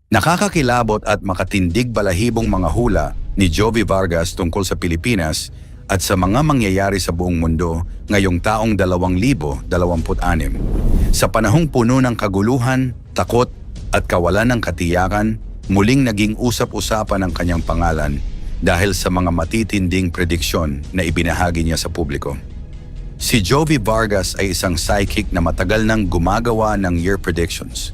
Nakakakilabot at makatindig balahibong mga hula ni Jovi Vargas tungkol sa Pilipinas at sa mga mangyayari sa buong mundo ngayong taong 2026. Sa panahong puno ng kaguluhan, takot at kawalan ng katiyakan, muling naging usap-usapan ang kanyang pangalan dahil sa mga matitinding prediksyon na ibinahagi niya sa publiko. Si Jovi Vargas ay isang psychic na matagal nang gumagawa ng year predictions.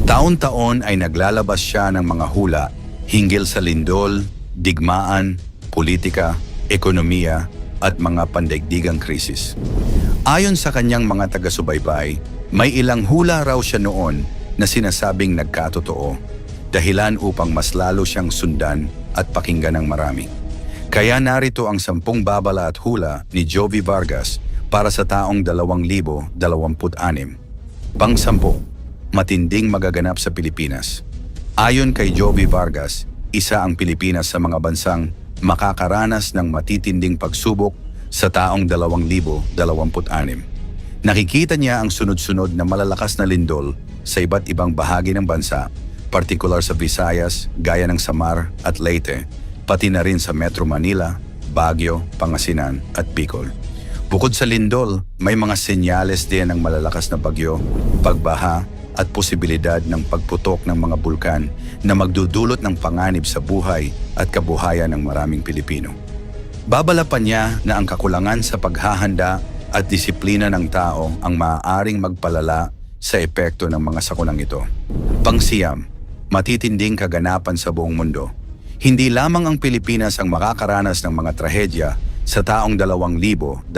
Taon-taon ay naglalabas siya ng mga hula hinggil sa lindol, digmaan, politika, ekonomiya at mga pandaigdigang krisis. Ayon sa kanyang mga taga-subaybay, may ilang hula raw siya noon na sinasabing nagkatotoo, dahilan upang mas lalo siyang sundan at pakinggan ng marami. Kaya narito ang 10 babala at hula ni Jovi Vargas para sa taong 2026. Pang-10, matinding magaganap sa Pilipinas. Ayon kay Jovi Vargas, isa ang Pilipinas sa mga bansang makakaranas ng matitinding pagsubok sa taong 2026. Nakikita niya ang sunod-sunod na malalakas na lindol sa iba't ibang bahagi ng bansa, partikular sa Visayas, gaya ng Samar at Leyte, pati na rin sa Metro Manila, Baguio, Pangasinan at Bicol. Bukod sa lindol, may mga senyales din ng malalakas na bagyo, pagbaha at posibilidad ng pagputok ng mga bulkan na magdudulot ng panganib sa buhay at kabuhayan ng maraming Pilipino. Babala pa niya na ang kakulangan sa paghahanda at disiplina ng tao ang maaaring magpalala sa epekto ng mga sakunang ito. Pang-10, matitinding kaganapan sa buong mundo. Hindi lamang ang Pilipinas ang makakaranas ng mga trahedya sa taong 2026.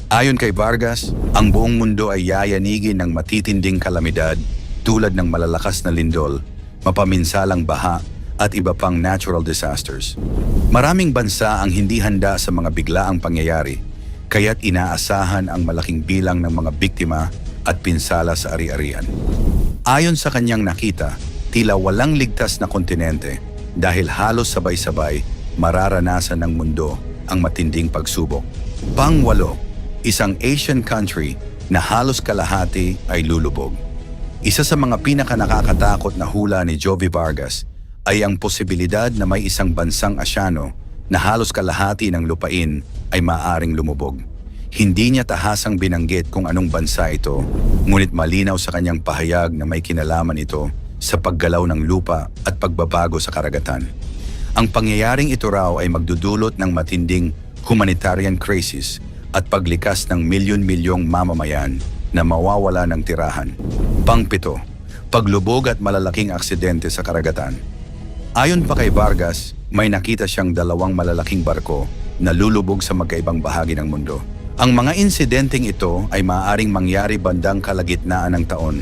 Ayon kay Vargas, ang buong mundo ay yayanigin ng matitinding kalamidad tulad ng malalakas na lindol, mapaminsalang baha at iba pang natural disasters. Maraming bansa ang hindi handa sa mga biglaang pangyayari, kaya't inaasahan ang malaking bilang ng mga biktima at pinsala sa ari-arian. Ayon sa kanyang nakita, tila walang ligtas na kontinente dahil halos sabay-sabay mararanasan ng mundo ang matinding pagsubok. Pang-8, isang Asian country na halos kalahati ay lulubog. Isa sa mga pinaka-nakakatakot na hula ni Jovi Vargas ay ang posibilidad na may isang bansang Asyano na halos kalahati ng lupain ay maaaring lumubog. Hindi niya tahasang binanggit kung anong bansa ito, ngunit malinaw sa kanyang pahayag na may kinalaman ito sa paggalaw ng lupa at pagbabago sa karagatan. Ang pangyayaring ito raw ay magdudulot ng matinding humanitarian crisis at paglikas ng milyon-milyong mamamayan na mawawala ng tirahan. Pang-7, paglubog at malalaking aksidente sa karagatan. Ayon pa kay Vargas, may nakita siyang 2 malalaking barko na lulubog sa magkaibang bahagi ng mundo. Ang mga insidenteng ito ay maaaring mangyari bandang kalagitnaan ng taon,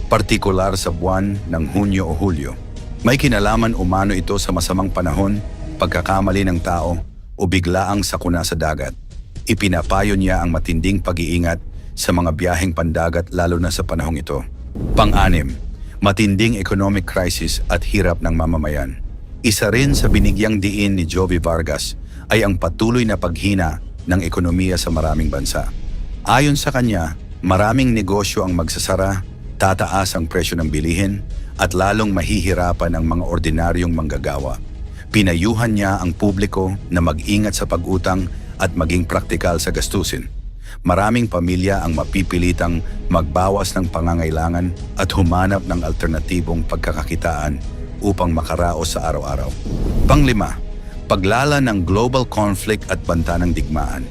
partikular sa buwan ng Hunyo o Hulyo. May kinalaman umano ito sa masamang panahon, pagkakamali ng tao o biglaang sakuna sa dagat. Ipinapayo niya ang matinding pag-iingat sa mga biyaheng pandagat lalo na sa panahong ito. Pang-6, matinding economic crisis at hirap ng mamamayan. Isa rin sa binigyang diin ni Jovi Vargas ay ang patuloy na paghina ng ekonomiya sa maraming bansa. Ayon sa kanya, maraming negosyo ang magsasara, tataas ang presyo ng bilihin, at lalong mahihirapan ang mga ordinaryong manggagawa. Pinayuhan niya ang publiko na mag-ingat sa pag-utang at maging praktikal sa gastusin. Maraming pamilya ang mapipilitang magbawas ng pangangailangan at humanap ng alternatibong pagkakakitaan upang makaraos sa araw-araw. Pang-5, paglala ng global conflict at banta ng digmaan.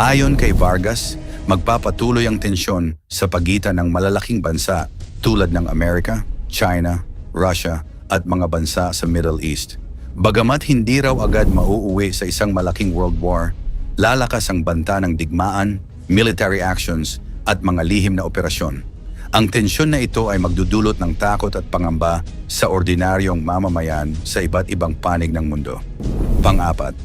Ayon kay Vargas, magpapatuloy ang tensyon sa pagitan ng malalaking bansa tulad ng Amerika, China, Russia at mga bansa sa Middle East. Bagamat hindi raw agad mauuwi sa isang malaking world war, lalakas ang banta ng digmaan, military actions at mga lihim na operasyon. Ang tensyon na ito ay magdudulot ng takot at pangamba sa ordinaryong mamamayan sa iba't ibang panig ng mundo. Pang-4,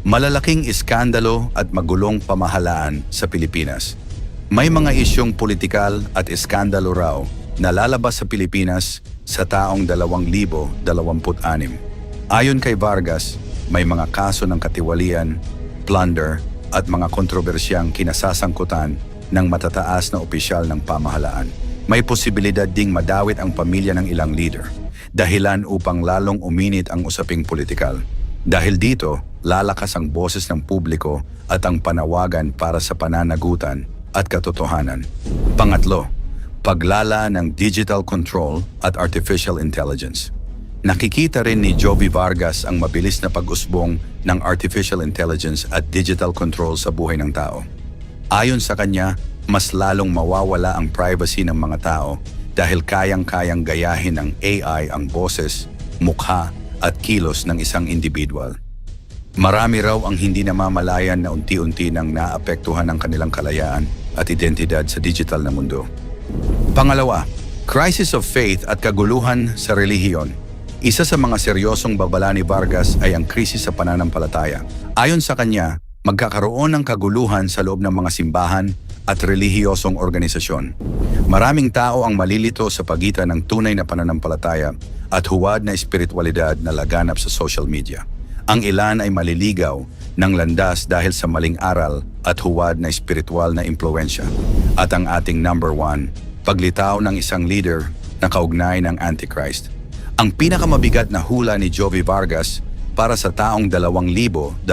malalaking iskandalo at magulong pamahalaan sa Pilipinas. May mga isyong politikal at iskandalo raw na lalabas sa Pilipinas sa taong 2026. Ayon kay Vargas, may mga kaso ng katiwalian, plunder at mga kontrobersyang kinasasangkutan ng matataas na opisyal ng pamahalaan. may posibilidad ding madawit ang pamilya ng ilang leader, dahilan upang lalong uminit ang usaping politikal. Dahil dito, lalakas ang boses ng publiko at ang panawagan para sa pananagutan at katotohanan. Pangatlo, paglala ng digital control at artificial intelligence. Nakikita rin ni Jovi Vargas ang mabilis na pag-usbong ng artificial intelligence at digital control sa buhay ng tao. Ayon sa kanya, mas lalong mawawala ang privacy ng mga tao dahil kayang-kayang gayahin ng AI ang boses, mukha at kilos ng isang individual. Marami raw ang hindi namamalayan na unti-unti nang naapektuhan ang kanilang kalayaan at identidad sa digital na mundo. Pangalawa, crisis of faith at kaguluhan sa relihiyon. Isa sa mga seryosong babala ni Vargas ay ang krisis sa pananampalataya. Ayon sa kanya, magkakaroon ng kaguluhan sa loob ng mga simbahan at relihiyosong organisasyon. Maraming tao ang malilito sa pagitan ng tunay na pananampalataya at huwad na espiritualidad na laganap sa social media. Ang ilan ay maliligaw ng landas dahil sa maling aral at huwad na espiritual na impluensya. At ang ating number 1, paglitaw ng isang leader na kaugnay ng Antichrist. Ang pinakamabigat na hula ni Jovi Vargas para sa taong 2026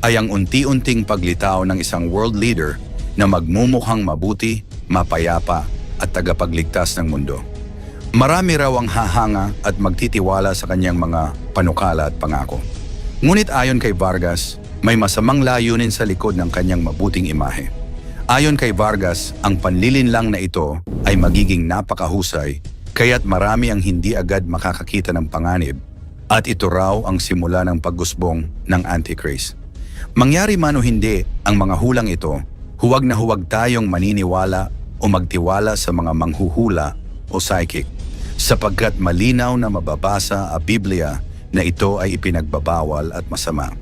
ay ang unti-unting paglitaw ng isang world leader na magmumukhang mabuti, mapayapa at tagapagligtas ng mundo. Marami raw ang hahanga at magtitiwala sa kanyang mga panukala at pangako. Ngunit ayon kay Vargas, may masamang layunin sa likod ng kanyang mabuting imahe. Ayon kay Vargas, ang panlilinlang na ito ay magiging napakahusay kaya't marami ang hindi agad makakakita ng panganib at ito raw ang simula ng pag-usbong ng Antichrist. Mangyari man o hindi ang mga hulang ito, huwag na huwag tayong maniniwala o magtiwala sa mga manghuhula o psychic sapagkat malinaw na mababasa ang Biblia na ito ay ipinagbabawal at masama.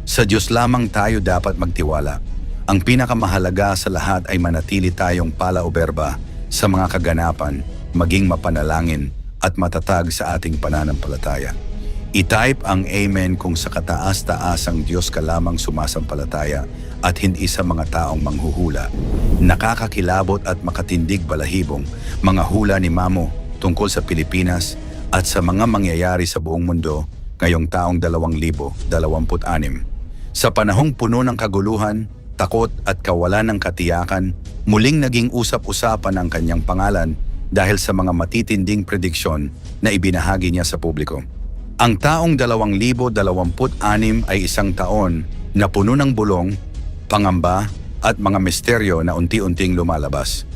Sa Diyos lamang tayo dapat magtiwala. Ang pinakamahalaga sa lahat ay manatili tayong palauberba sa mga kaganapan, maging mapanalangin at matatag sa ating pananampalataya. I-type ang Amen kung sa kataas-taasang Diyos ka lamang sumasampalataya at hindi sa mga taong manghuhula. Nakakakilabot at makatindig balahibong mga hula ni Mamo tungkol sa Pilipinas at sa mga mangyayari sa buong mundo ngayong taong 2026. Sa panahong puno ng kaguluhan, takot at kawalan ng katiyakan, muling naging usap-usapan ang kanyang pangalan dahil sa mga matitinding prediksyon na ibinahagi niya sa publiko. Ang taong 2026 ay isang taon na puno ng bulong, pangamba at mga misteryo na unti-unting lumalabas.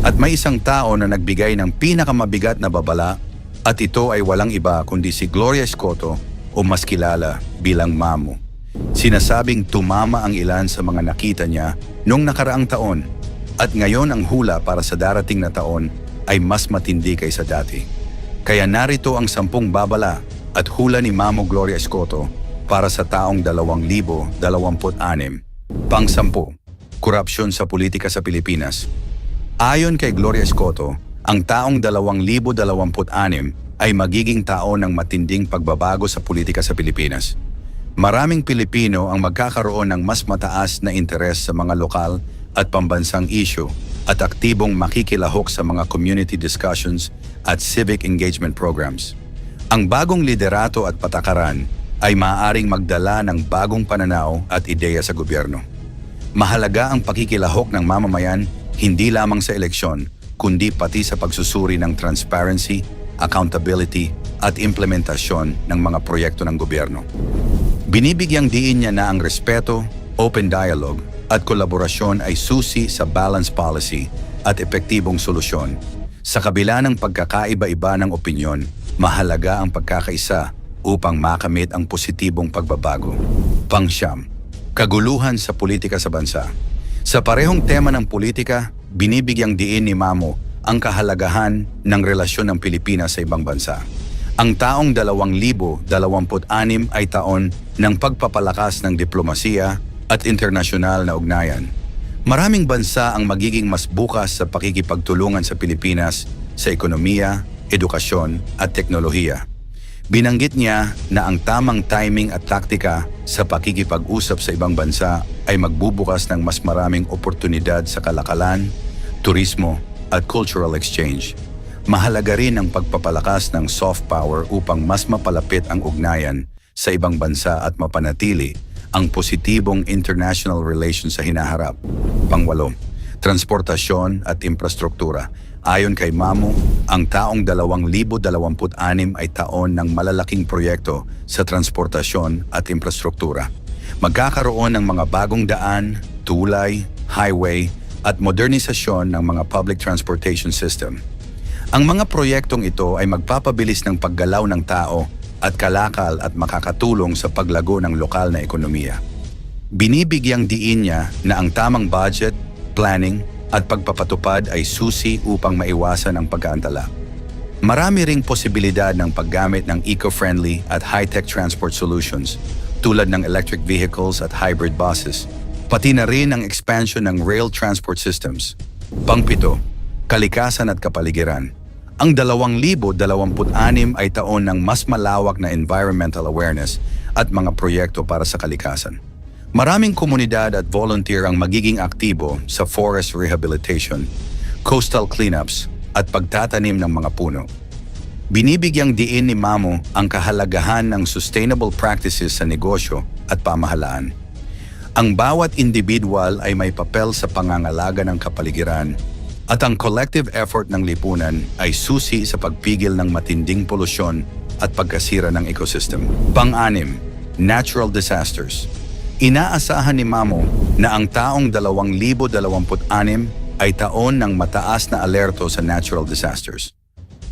At may isang tao na nagbigay ng pinakamabigat na babala at ito ay walang iba kundi si Gloria Escoto o mas kilala bilang Mamo. Sinasabing tumama ang ilan sa mga nakita niya noong nakaraang taon at ngayon ang hula para sa darating na taon ay mas matindi kaysa dati. Kaya narito ang 10 babala at hula ni Mamo Gloria Escoto para sa taong 2026. Pang-10, korupsyon sa politika sa Pilipinas. Ayon kay Gloria Escoto, ang taong 2026 ay magiging taon ng matinding pagbabago sa politika sa Pilipinas. Maraming Pilipino ang magkakaroon ng mas mataas na interes sa mga lokal at pambansang issue at aktibong makikilahok sa mga community discussions at civic engagement programs. Ang bagong liderato at patakaran ay maaaring magdala ng bagong pananaw at ideya sa gobyerno. Mahalaga ang pakikilahok ng mamamayan hindi lamang sa eleksyon, kundi pati sa pagsusuri ng transparency, accountability at implementasyon ng mga proyekto ng gobyerno. Binibigyang diin niya na ang respeto, open dialogue at kolaborasyon ay susi sa balanced policy at epektibong solusyon. Sa kabila ng pagkakaiba-iba ng opinyon, mahalaga ang pagkakaisa upang makamit ang positibong pagbabago. Pang-9, kaguluhan sa politika sa bansa. Sa parehong tema ng politika, binibigyang diin ni Mamo ang kahalagahan ng relasyon ng Pilipinas sa ibang bansa. Ang taong 2026 ay taon ng pagpapalakas ng diplomasiya at internasyonal na ugnayan. Maraming bansa ang magiging mas bukas sa pakikipagtulungan sa Pilipinas sa ekonomiya, edukasyon at teknolohiya. Binanggit niya na ang tamang timing at taktika sa pakikipag-usap sa ibang bansa ay magbubukas ng mas maraming oportunidad sa kalakalan, turismo at cultural exchange. Mahalaga rin ang pagpapalakas ng soft power upang mas mapalapit ang ugnayan sa ibang bansa at mapanatili ang positibong international relations sa hinaharap. Pangwalo, transportasyon at infrastruktura. Ayon kay Mamu, ang taong 2026 ay taon ng malalaking proyekto sa transportasyon at infrastruktura. Magkakaroon ng mga bagong daan, tulay, highway at modernisasyon ng mga public transportation system. Ang mga proyektong ito ay magpapabilis ng paggalaw ng tao at kalakal at makakatulong sa paglago ng lokal na ekonomiya. Binibigyang diin niya na ang tamang budget, planning at pagpapatupad ay susi upang maiwasan ang pagkaantala. Marami ring posibilidad ng paggamit ng eco-friendly at high-tech transport solutions tulad ng electric vehicles at hybrid buses, pati na rin ang expansion ng rail transport systems. Pangpito, kalikasan at kapaligiran. Ang 2026 ay taon ng mas malawak na environmental awareness at mga proyekto para sa kalikasan. Maraming komunidad at volunteer ang magiging aktibo sa forest rehabilitation, coastal cleanups at pagtatanim ng mga puno. Binibigyang diin ni Mamu ang kahalagahan ng sustainable practices sa negosyo at pamahalaan. Ang bawat individual ay may papel sa pangangalaga ng kapaligiran at ang collective effort ng lipunan ay susi sa pagpigil ng matinding polusyon at pagkasira ng ecosystem. Pang-anim, natural disasters. Inaasahan ni Mamu na ang taong 2026 ay taon ng mataas na alerto sa natural disasters.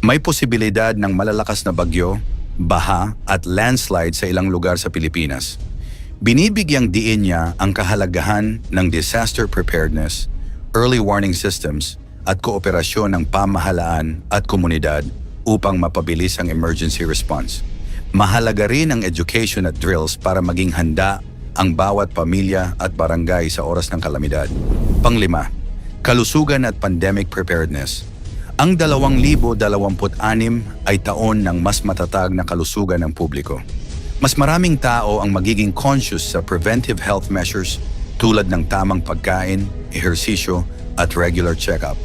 May posibilidad ng malalakas na bagyo, baha at landslide sa ilang lugar sa Pilipinas. Binibigyang diin niya ang kahalagahan ng disaster preparedness, early warning systems at kooperasyon ng pamahalaan at komunidad upang mapabilis ang emergency response. Mahalaga rin ang education at drills para maging handa ang bawat pamilya at barangay sa oras ng kalamidad. Panglima, kalusugan at pandemic preparedness. Ang 2026 ay taon ng mas matatag na kalusugan ng publiko. Mas maraming tao ang magiging conscious sa preventive health measures tulad ng tamang pagkain, ehersisyo at regular check-up.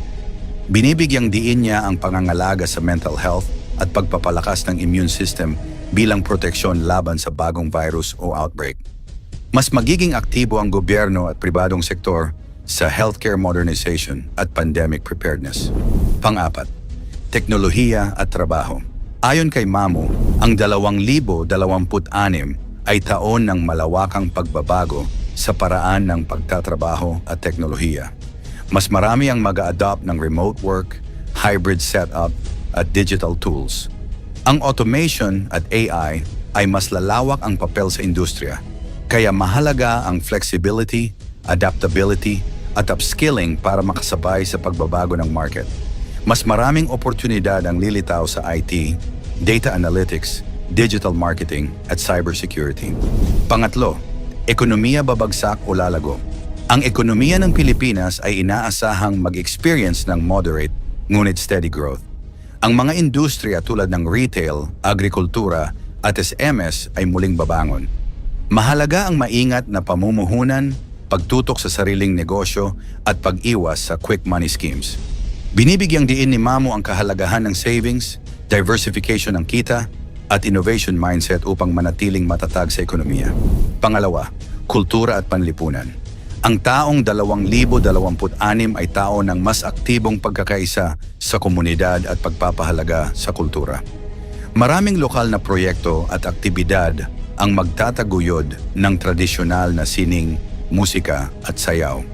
Binibigyang diin niya ang pangangalaga sa mental health at pagpapalakas ng immune system bilang proteksyon laban sa bagong virus o outbreak. Mas magiging aktibo ang gobyerno at pribadong sektor sa healthcare modernization at pandemic preparedness. Pang-apat, teknolohiya at trabaho. Ayon kay Mamu, ang 2026 ay taon ng malawakang pagbabago sa paraan ng pagtatrabaho at teknolohiya. Mas marami ang mag-a-adopt ng remote work, hybrid setup at digital tools. Ang automation at AI ay mas lalawak ang papel sa industriya. Kaya mahalaga ang flexibility, adaptability, at upskilling para makasabay sa pagbabago ng market. Mas maraming oportunidad ang lilitaw sa IT, data analytics, digital marketing, at cybersecurity. Pangatlo, ekonomiya babagsak o lalago. Ang ekonomiya ng Pilipinas ay inaasahang mag-experience ng moderate, ngunit steady growth. Ang mga industriya tulad ng retail, agrikultura, at SMS ay muling babangon. Mahalaga ang maingat na pamumuhunan, pagtutok sa sariling negosyo at pag-iwas sa quick money schemes. Binibigyang diin ni Mamu ang kahalagahan ng savings, diversification ng kita at innovation mindset upang manatiling matatag sa ekonomiya. Pangalawa, kultura at panlipunan. Ang taong 2026 ay taon ng mas aktibong pagkakaisa sa komunidad at pagpapahalaga sa kultura. Maraming lokal na proyekto at aktibidad ang magtataguyod ng tradisyonal na sining, musika at sayaw.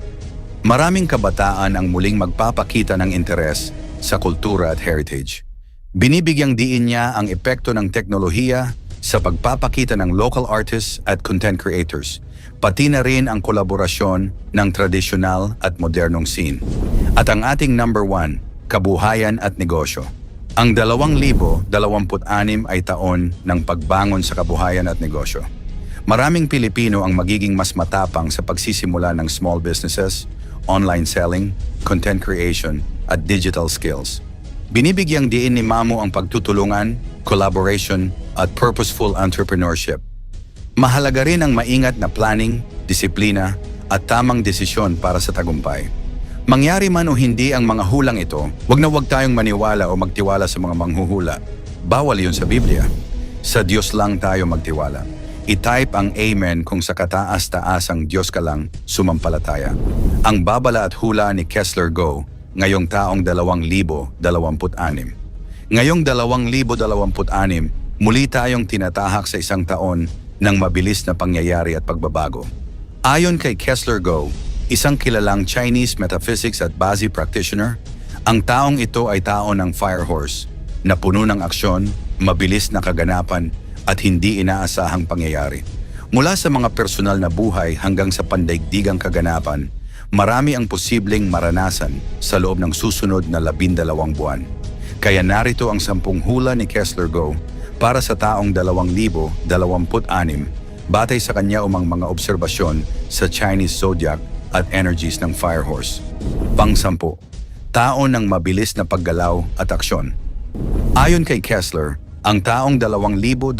Maraming kabataan ang muling magpapakita ng interes sa kultura at heritage. Binibigyang diin niya ang epekto ng teknolohiya sa pagpapakita ng local artists at content creators, pati na rin ang kolaborasyon ng tradisyonal at modernong scene. At ang ating number 1, kabuhayan at negosyo. Ang 2026 ay taon ng pagbangon sa kabuhayan at negosyo. Maraming Pilipino ang magiging mas matapang sa pagsisimula ng small businesses, online selling, content creation, at digital skills. Binibigyang diin ni Mamu ang pagtutulungan, collaboration, at purposeful entrepreneurship. Mahalaga rin ang maingat na planning, disiplina, at tamang desisyon para sa tagumpay. Mangyari man o hindi ang mga hulang ito, wag tayong maniwala o magtiwala sa mga manghuhula. Bawal yun sa Biblia. Sa Diyos lang tayo magtiwala. I-type ang Amen kung sa kataas-taas ang Diyos ka lang sumampalataya. Ang babala at hula ni Kessler Go ngayong taong 2026. Ngayong 2026, muli tayong tinatahak sa isang taon ng mabilis na pangyayari at pagbabago. Ayon kay Kessler Go, isang kilalang Chinese metaphysics at Bazi practitioner, ang taong ito ay tao ng fire horse, na puno ng aksyon, mabilis na kaganapan at hindi inaasahang pangyayari. Mula sa mga personal na buhay hanggang sa pandaigdigang kaganapan, marami ang posibleng maranasan sa loob ng susunod na 12 buwan. Kaya narito ang 10 hula ni Kessler Go para sa taong 2026 batay sa kanya umang mga obserbasyon sa Chinese zodiac at energies ng fire horse. Pang-10, taon ng mabilis na paggalaw at aksyon. Ayon kay Kessler, ang taong 2026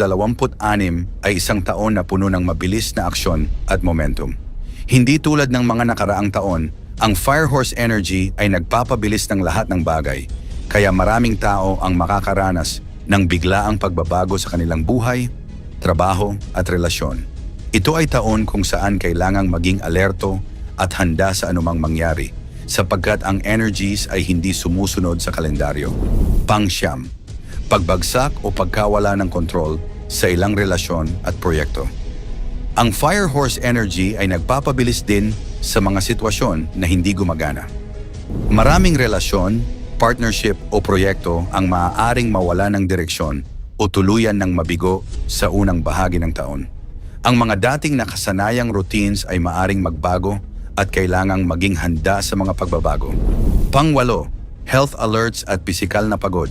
ay isang taon na puno ng mabilis na aksyon at momentum. Hindi tulad ng mga nakaraang taon, ang fire horse energy ay nagpapabilis ng lahat ng bagay, kaya maraming tao ang makakaranas ng biglaang pagbabago sa kanilang buhay, trabaho at relasyon. Ito ay taon kung saan kailangang maging alerto at handa sa anumang mangyari, sapagkat ang energies ay hindi sumusunod sa kalendaryo. Pang-siyam, pagbagsak o pagkawala ng kontrol sa ilang relasyon at proyekto. Ang fire horse energy ay nagpapabilis din sa mga sitwasyon na hindi gumagana. Maraming relasyon, partnership o proyekto ang maaaring mawala ng direksyon o tuluyan ng mabigo sa unang bahagi ng taon. Ang mga dating nakasanayang routines ay maaaring magbago at kailangang maging handa sa mga pagbabago. Pang-8, health alerts at pisikal na pagod.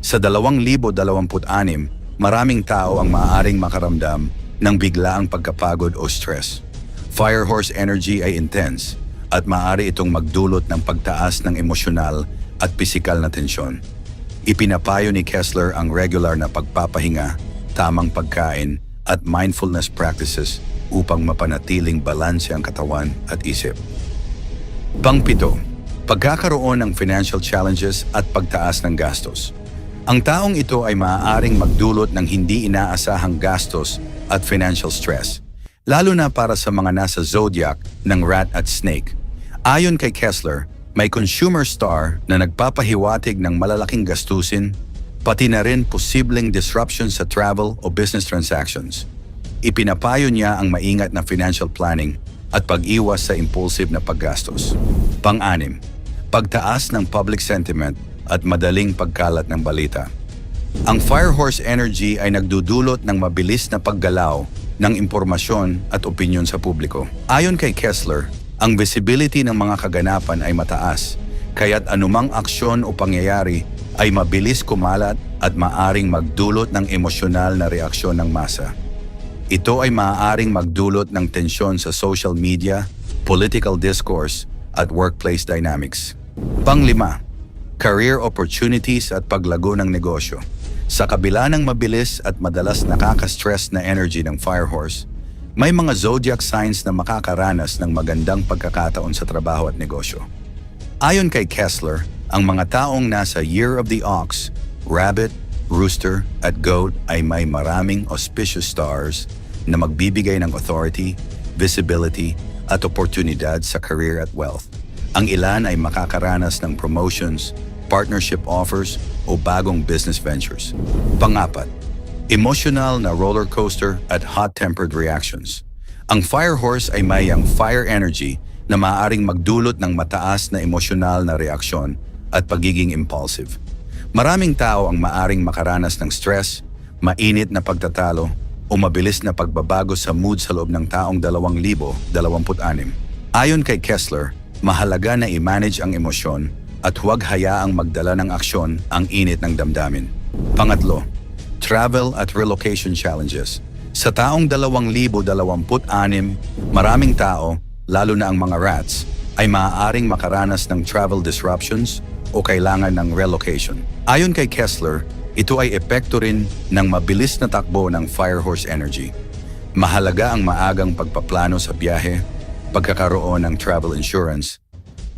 Sa 2026, maraming tao ang maaaring makaramdam ng biglaang pagkapagod o stress. Fire horse energy ay intense at maaari itong magdulot ng pagtaas ng emosyonal at pisikal na tensyon. Ipinapayo ni Kessler ang regular na pagpapahinga, tamang pagkain at mindfulness practices upang mapanatiling balanse ang katawan at isip. Pang-7, pagkakaroon ng financial challenges at pagtaas ng gastos. Ang taong ito ay maaaring magdulot ng hindi inaasahang gastos at financial stress, lalo na para sa mga nasa zodiac ng rat at snake. Ayon kay Kessler, may consumer star na nagpapahiwatig ng malalaking gastusin, pati na rin posibleng disruption sa travel o business transactions. Ipinapayo niya ang maingat na financial planning at pag-iwas sa impulsive na paggastos. Pang-6, pagtaas ng public sentiment at madaling pagkalat ng balita. Ang fire horse energy ay nagdudulot ng mabilis na paggalaw ng impormasyon at opinyon sa publiko. Ayon kay Kessler, ang visibility ng mga kaganapan ay mataas, kaya't anumang aksyon o pangyayari ay mabilis kumalat at maaring magdulot ng emosyonal na reaksyon ng masa. Ito ay maaaring magdulot ng tensyon sa social media, political discourse at workplace dynamics. Pang-5, career opportunities at paglago ng negosyo. Sa kabila ng mabilis at madalas nakaka-stress na energy ng fire horse, may mga zodiac signs na makakaranas ng magandang pagkakataon sa trabaho at negosyo. Ayon kay Kessler, ang mga taong nasa Year of the Ox, Rabbit, Rooster at Goat ay may maraming auspicious stars na magbibigay ng authority, visibility at oportunidad sa career at wealth. Ang ilan ay makakaranas ng promotions, partnership offers o bagong business ventures. Pang-4, emotional na roller coaster at hot-tempered reactions. Ang fire horse ay may ang fire energy na maaaring magdulot ng mataas na emosyonal na reaksyon at pagiging impulsive. Maraming tao ang maaaring makaranas ng stress, mainit na pagtatalo o mabilis na pagbabago sa mood sa loob ng taong 2026. Ayon kay Kessler, mahalaga na i-manage ang emosyon at huwag hayaang magdala ng aksyon ang init ng damdamin. Pang-5, travel at relocation challenges. Sa taong 2026, maraming tao, lalo na ang mga rats, ay maaaring makaranas ng travel disruptions o kailangan ng relocation. Ayon kay Kessler, ito ay epekto rin ng mabilis na takbo ng fire horse energy. Mahalaga ang maagang pagpaplano sa biyahe, pagkakaroon ng travel insurance,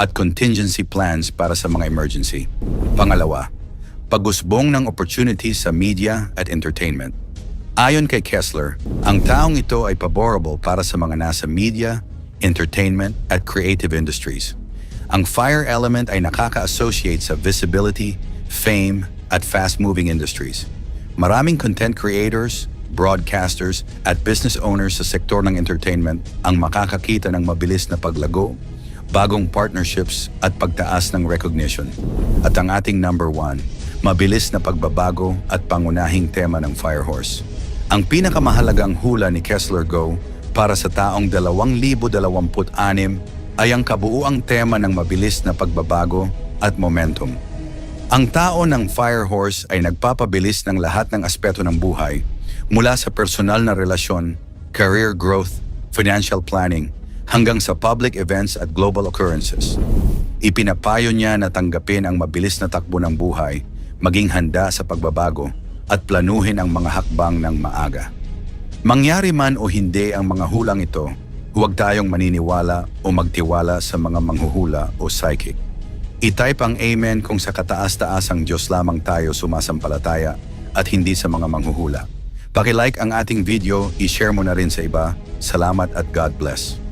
at contingency plans para sa mga emergency. Pangalawa, pag-usbong ng opportunities sa media at entertainment. Ayon kay Kessler, ang taong ito ay favorable para sa mga nasa media, entertainment at creative industries. Ang fire element ay nakaka-associate sa visibility, fame at fast-moving industries. Maraming content creators, broadcasters at business owners sa sektor ng entertainment ang makakakita ng mabilis na paglago, bagong partnerships at pagtaas ng recognition. At ang ating number 1, mabilis na pagbabago at pangunahing tema ng Firehorse. Ang pinakamahalagang hula ni Kessler Go para sa taong 2026 ay ang kabuuang tema ng mabilis na pagbabago at momentum. Ang tao ng Firehorse ay nagpapabilis ng lahat ng aspeto ng buhay, mula sa personal na relasyon, career growth, financial planning, hanggang sa public events at global occurrences. Ipinapayo niya na tanggapin ang mabilis na takbo ng buhay, maging handa sa pagbabago, at planuhin ang mga hakbang ng maaga. Mangyari man o hindi ang mga hulang ito, huwag tayong maniniwala o magtiwala sa mga manghuhula o psychic. I-type ang amen kung sa kataas-taasang Diyos lamang tayo sumasampalataya at hindi sa mga manghuhula. Paki-like ang ating video, i-share mo na rin sa iba. Salamat at God bless.